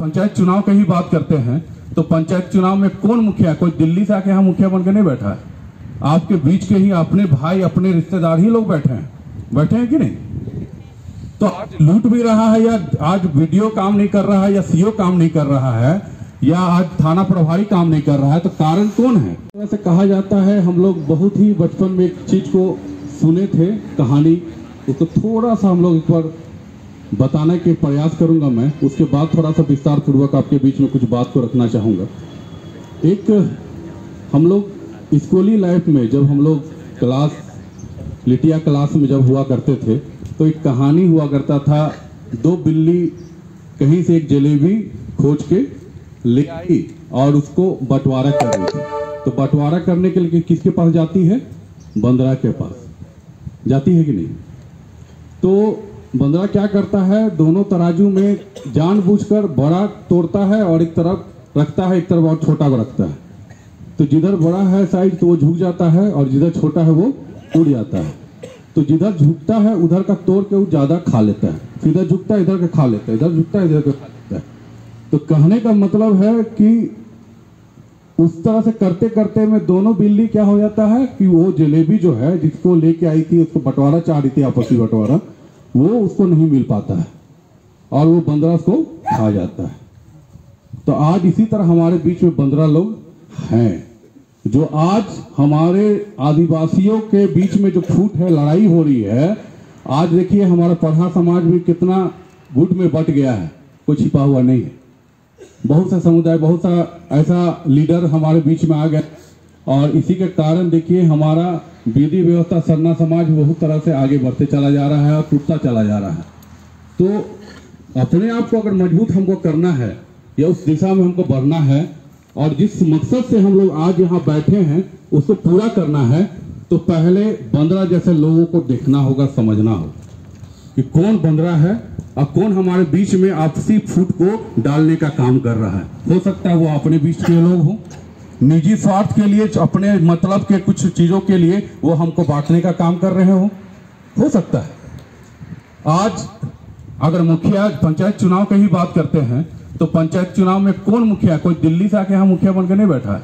पंचायत चुनाव की ही बात करते हैं तो पंचायत चुनाव में कौन मुखिया, कोई दिल्ली से आके यहाँ मुखिया बनकर नहीं बैठा है। आपके बीच के ही अपने भाई अपने रिश्तेदार ही लोग बैठे हैं कि नहीं। तो आज लूट भी रहा है या आज वीडियो काम नहीं कर रहा है या सीओ काम नहीं कर रहा है या आज थाना प्रभारी काम नहीं कर रहा है, तो कारण कौन है। वैसे कहा जाता है, हम लोग बहुत ही बचपन में एक चीज को सुने थे कहानी, उसको थोड़ा सा हम लोग एक बार बताने के प्रयास करूंगा मैं, उसके बाद थोड़ा सा विस्तार पूर्वक आपके बीच में कुछ बात को रखना चाहूंगा। एक हम लोग स्कूली लाइफ में जब हम लोग क्लास लिटिया क्लास में जब हुआ करते थे तो एक कहानी हुआ करता था, दो बिल्ली कहीं से एक जलेबी खोज के ले आई और उसको बंटवारा कर रही थी। तो बंटवारा करने के लिए किसके पास जाती है, बंदरा के पास जाती है कि नहीं। तो बंदरा क्या करता है, दोनों तराजू में जानबूझकर बड़ा तोड़ता है और एक तरफ रखता है, एक तरफ और छोटा को रखता है। तो जिधर बड़ा है साइज तो वो झुक जाता है और जिधर छोटा है वो उड़ जाता है। तो जिधर झुकता है उधर का तोड़ के वो ज्यादा खा लेता है, फिर इधर झुकता है इधर का खा लेता है, इधर झुकता है इधर का खा लेता है। तो कहने का मतलब है कि उस तरह से करते करते में दोनों बिल्ली क्या हो जाता है कि वो जलेबी जो है जिसको लेके आई थी, उसको बंटवारा चाह रही थी, आपसी बंटवारा, वो उसको नहीं मिल पाता है और वो बंदरा उसको खा जाता है। तो आज इसी तरह हमारे बीच में बंदरा लोग हैं, जो आज हमारे आदिवासियों के बीच में जो फूट है, लड़ाई हो रही है। आज देखिए हमारा पढ़ा समाज भी कितना गुट में बट गया है, कोई छिपा हुआ नहीं है। बहुत सा समुदाय, बहुत सा ऐसा लीडर हमारे बीच में आ गए और इसी के कारण देखिए हमारा विधि व्यवस्था सरना समाज बहुत तरह से आगे बढ़ते चला जा रहा है और टूटता चला जा रहा है। तो अपने आप को अगर मजबूत हमको करना है या उस दिशा में हमको बढ़ना है और जिस मकसद से हम लोग आज यहाँ बैठे हैं उसको पूरा करना है, तो पहले बंदरा जैसे लोगों को देखना होगा, समझना होगा कि कौन बंदरा है और कौन हमारे बीच में आपसी फूट को डालने का काम कर रहा है। हो सकता है वो अपने बीच के लोग हों, निजी स्वार्थ के लिए, अपने मतलब के कुछ चीजों के लिए वो हमको बांटने का काम कर रहे हो सकता है। आज अगर मुखिया पंचायत चुनाव की ही बात करते हैं तो पंचायत चुनाव में कौन मुखिया, कोई दिल्ली से आके यहाँ मुखिया बनकर नहीं बैठा है।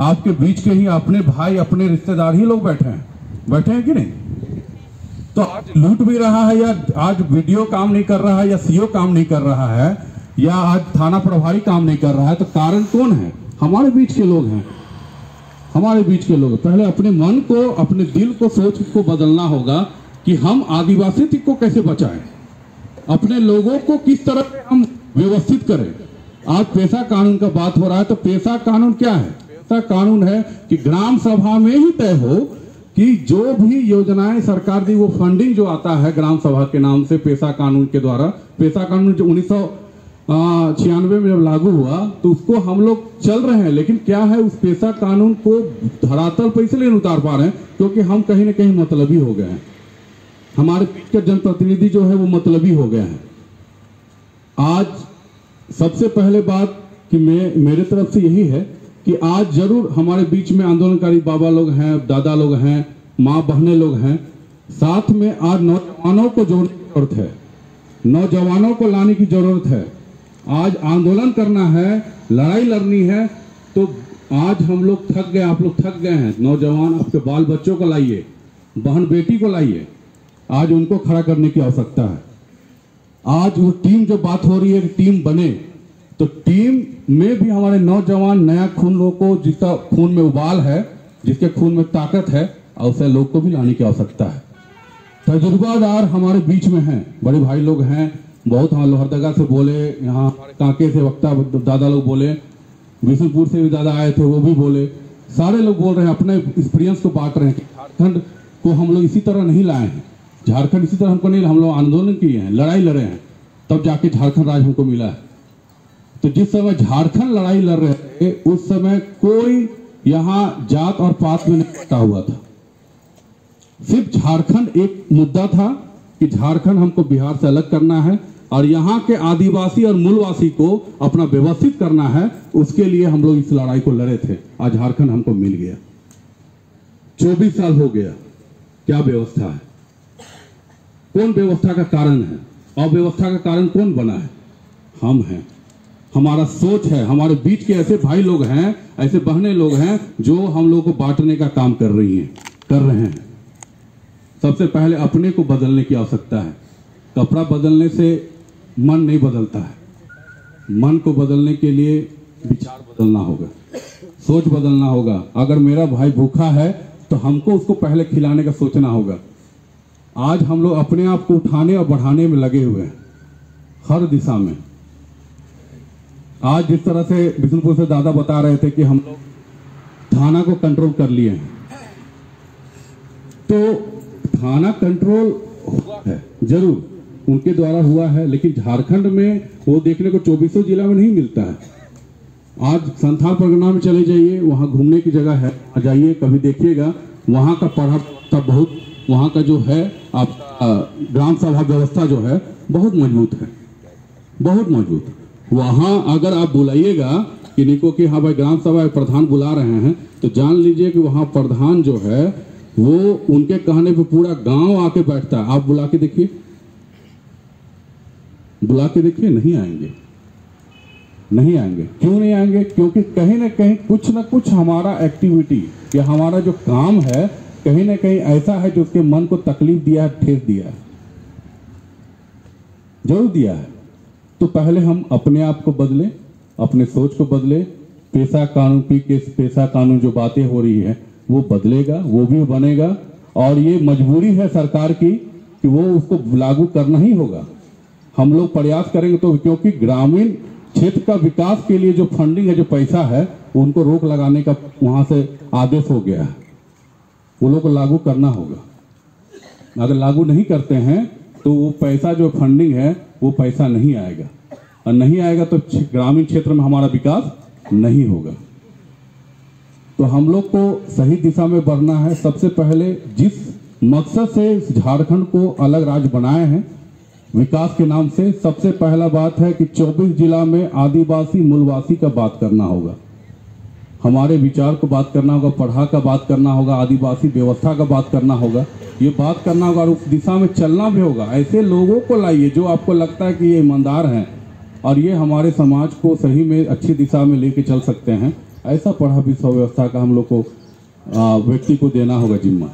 आपके बीच के ही अपने भाई अपने रिश्तेदार ही लोग बैठे हैं कि नहीं। तो आज लूट भी रहा है या आज वीडियो काम नहीं कर रहा है या सीओ काम नहीं कर रहा है या आज थाना प्रभारी काम नहीं कर रहा है, तो कारण कौन है, हमारे बीच के लोग हैं, हमारे बीच के लोग। पहले अपने मन को, अपने दिल को, सोच को बदलना होगा कि हम आदिवासी को कैसे बचाएं, अपने लोगों को किस तरह से हम व्यवस्थित करें। आज पेशा कानून का बात हो रहा है, तो पेशा कानून क्या है, पेशा कानून है कि ग्राम सभा में ही तय हो कि जो भी योजनाएं सरकार दी वो फंडिंग जो आता है ग्राम सभा के नाम से पेशा कानून के द्वारा। पेशा कानून जो 1996 में जब लागू हुआ तो उसको हम लोग चल रहे हैं, लेकिन क्या है उस पेशा कानून को धरातल पर इसलिए नहीं उतार पा रहे हैं क्योंकि हम कहीं ना कहीं मतलबी हो गए हैं, हमारे बीच के जनप्रतिनिधि जो है वो मतलबी हो गए हैं। आज सबसे पहले बात कि मेरे तरफ से यही है कि आज जरूर हमारे बीच में आंदोलनकारी बाबा लोग हैं, दादा लोग हैं, माँ बहने लोग हैं, साथ में आज नौजवानों को जोड़ने की जरूरत है, नौजवानों को लाने की जरूरत है। आज आंदोलन करना है, लड़ाई लड़नी है। तो आज हम लोग थक गए, आप लोग थक गए हैं, नौजवान आपके बाल बच्चों को लाइए, बहन बेटी को लाइए, आज उनको खड़ा करने की आवश्यकता है। आज वो टीम जो बात हो रही है कि टीम बने, तो टीम में भी हमारे नौजवान नया खून लोगों को, जिसका खून में उबाल है, जिसके खून में ताकत है, ऐसे लोग को भी लाने की आवश्यकता है। तजुर्बादार हमारे बीच में हैं, बड़े भाई लोग हैं, बहुत हाँ लोहरदगा से बोले, यहाँ कांके से वक्ता दादा लोग बोले, विष्णुपुर से भी दादा आए थे वो भी बोले, सारे लोग बोल रहे हैं, अपने एक्सपीरियंस को बांट रहे हैं। झारखंड को हम लोग इसी तरह नहीं लाए हैं, झारखंड इसी तरह हमको नहीं, हम लोग आंदोलन किए हैं, लड़ाई लड़े हैं, तब जाके झारखंड राज्य हमको मिला है। तो जिस समय झारखंड लड़ाई लड़ रहे थे उस समय कोई यहाँ जात और पात में नहीं बटा हुआ था, सिर्फ झारखंड एक मुद्दा था कि झारखंड हमको बिहार से अलग करना है और यहाँ के आदिवासी और मूलवासी को अपना व्यवस्थित करना है। उसके लिए हम लोग इस लड़ाई को लड़े थे। आज झारखंड हमको मिल गया, 24 साल हो गया। क्या व्यवस्था है, कौन व्यवस्था का कारण है, अव्यवस्था का कारण कौन बना है, हम हैं। हमारा सोच है, हमारे बीच के ऐसे भाई लोग हैं, ऐसे बहनें लोग हैं जो हम लोग को बांटने का काम कर रहे हैं। सबसे पहले अपने को बदलने की आवश्यकता है। कपड़ा बदलने से मन नहीं बदलता है। मन को बदलने के लिए विचार बदलना होगा, सोच बदलना होगा। अगर मेरा भाई भूखा है तो हमको उसको पहले खिलाने का सोचना होगा। आज हम लोग अपने आप को उठाने और बढ़ाने में लगे हुए हैं हर दिशा में। आज जिस तरह से बिशुनपुर से दादा बता रहे थे कि हम लोग थाना को कंट्रोल कर लिए हैं, तो थाना कंट्रोल हुआ है, जरूर उनके द्वारा हुआ है, लेकिन झारखंड में वो देखने को 24 जिला में नहीं मिलता है। आज संथाल परगना में चले जाइए, वहाँ घूमने की जगह है, जाइए कभी देखिएगा, वहाँ का पढ़ा बहुत, वहाँ का जो है आपका ग्राम सभा व्यवस्था जो है बहुत मजबूत है, बहुत मजबूत। वहाँ अगर आप बुलाइएगा किन्हीं को कि हाँ भाई ग्राम सभा प्रधान बुला रहे हैं, तो जान लीजिए कि वहाँ प्रधान जो है वो उनके कहने पे पूरा गांव आके बैठता है। आप बुला के देखिए, नहीं आएंगे, नहीं आएंगे। क्यों नहीं आएंगे? क्योंकि कहीं ना कहीं कुछ ना कुछ हमारा एक्टिविटी या हमारा जो काम है कहीं ना कहीं ऐसा है जो उसके मन को तकलीफ दिया है, ठेस दिया है, जरूर दिया है। तो पहले हम अपने आप को बदले, अपने सोच को बदले। पेशा कानून जो बातें हो रही है वो बदलेगा, वो भी बनेगा, और ये मजबूरी है सरकार की कि वो उसको लागू करना ही होगा। हम लोग प्रयास करेंगे तो, क्योंकि ग्रामीण क्षेत्र का विकास के लिए जो फंडिंग है, जो पैसा है, उनको रोक लगाने का वहां से आदेश हो गया है, वो लोग को लागू करना होगा। अगर लागू नहीं करते हैं तो वो पैसा जो फंडिंग है वो पैसा नहीं आएगा, और नहीं आएगा तो ग्रामीण क्षेत्र में हमारा विकास नहीं होगा। तो हम लोग को सही दिशा में बढ़ना है। सबसे पहले जिस मकसद से झारखंड को अलग राज्य बनाए हैं विकास के नाम से, सबसे पहला बात है कि 24 जिला में आदिवासी मूलवासी का बात करना होगा, हमारे विचार को बात करना होगा, पढ़ा का बात करना होगा, आदिवासी व्यवस्था का बात करना होगा, ये बात करना होगा, और उस दिशा में चलना भी होगा। ऐसे लोगों को लाइए जो आपको लगता है कि ये ईमानदार हैं और ये हमारे समाज को सही में अच्छी दिशा में लेके चल सकते हैं। ऐसा पढ़ा विश्व व्यवस्था का हम लोग को व्यक्ति को देना होगा जिम्मा।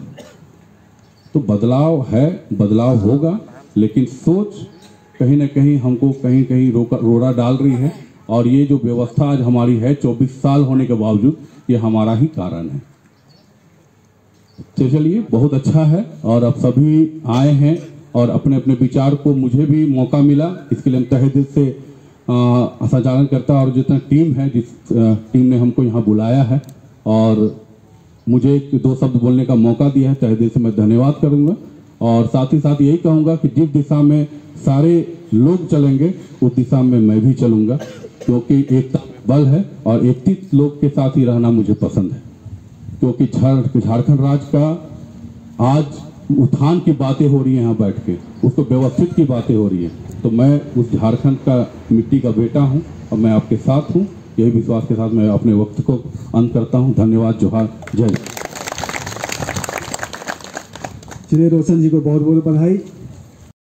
तो बदलाव है, बदलाव होगा, लेकिन सोच कहीं ना कहीं हमको कहीं कहीं रोड़ा डाल रही है, और ये जो व्यवस्था आज हमारी है 24 साल होने के बावजूद, ये हमारा ही कारण है। तो चलिए, बहुत अच्छा है, और अब सभी आए हैं और अपने अपने विचार को, मुझे भी मौका मिला, इसके लिए हम तहे दिल से संचालन करता और जितना टीम है, जिस टीम ने हमको यहाँ बुलाया है और मुझे 2 शब्द बोलने का मौका दिया है, तहे दिल से मैं धन्यवाद करूंगा। और साथ ही साथ यही कहूंगा कि जिस दिशा में सारे लोग चलेंगे उस दिशा में मैं भी चलूंगा, क्योंकि एकता में बल है, और एकत्रित लोग के साथ ही रहना मुझे पसंद है। क्योंकि झारखंड राज्य का आज उत्थान की बातें हो रही है, यहाँ बैठ के उसको व्यवस्थित की बातें हो रही है, तो मैं उस झारखंड का मिट्टी का बेटा हूँ और मैं आपके साथ हूँ। यही विश्वास के साथ मैं अपने वक्त को अंत करता हूँ। धन्यवाद, जोहार, जय। चलिए रोशन जी को बहुत बहुत बधाई।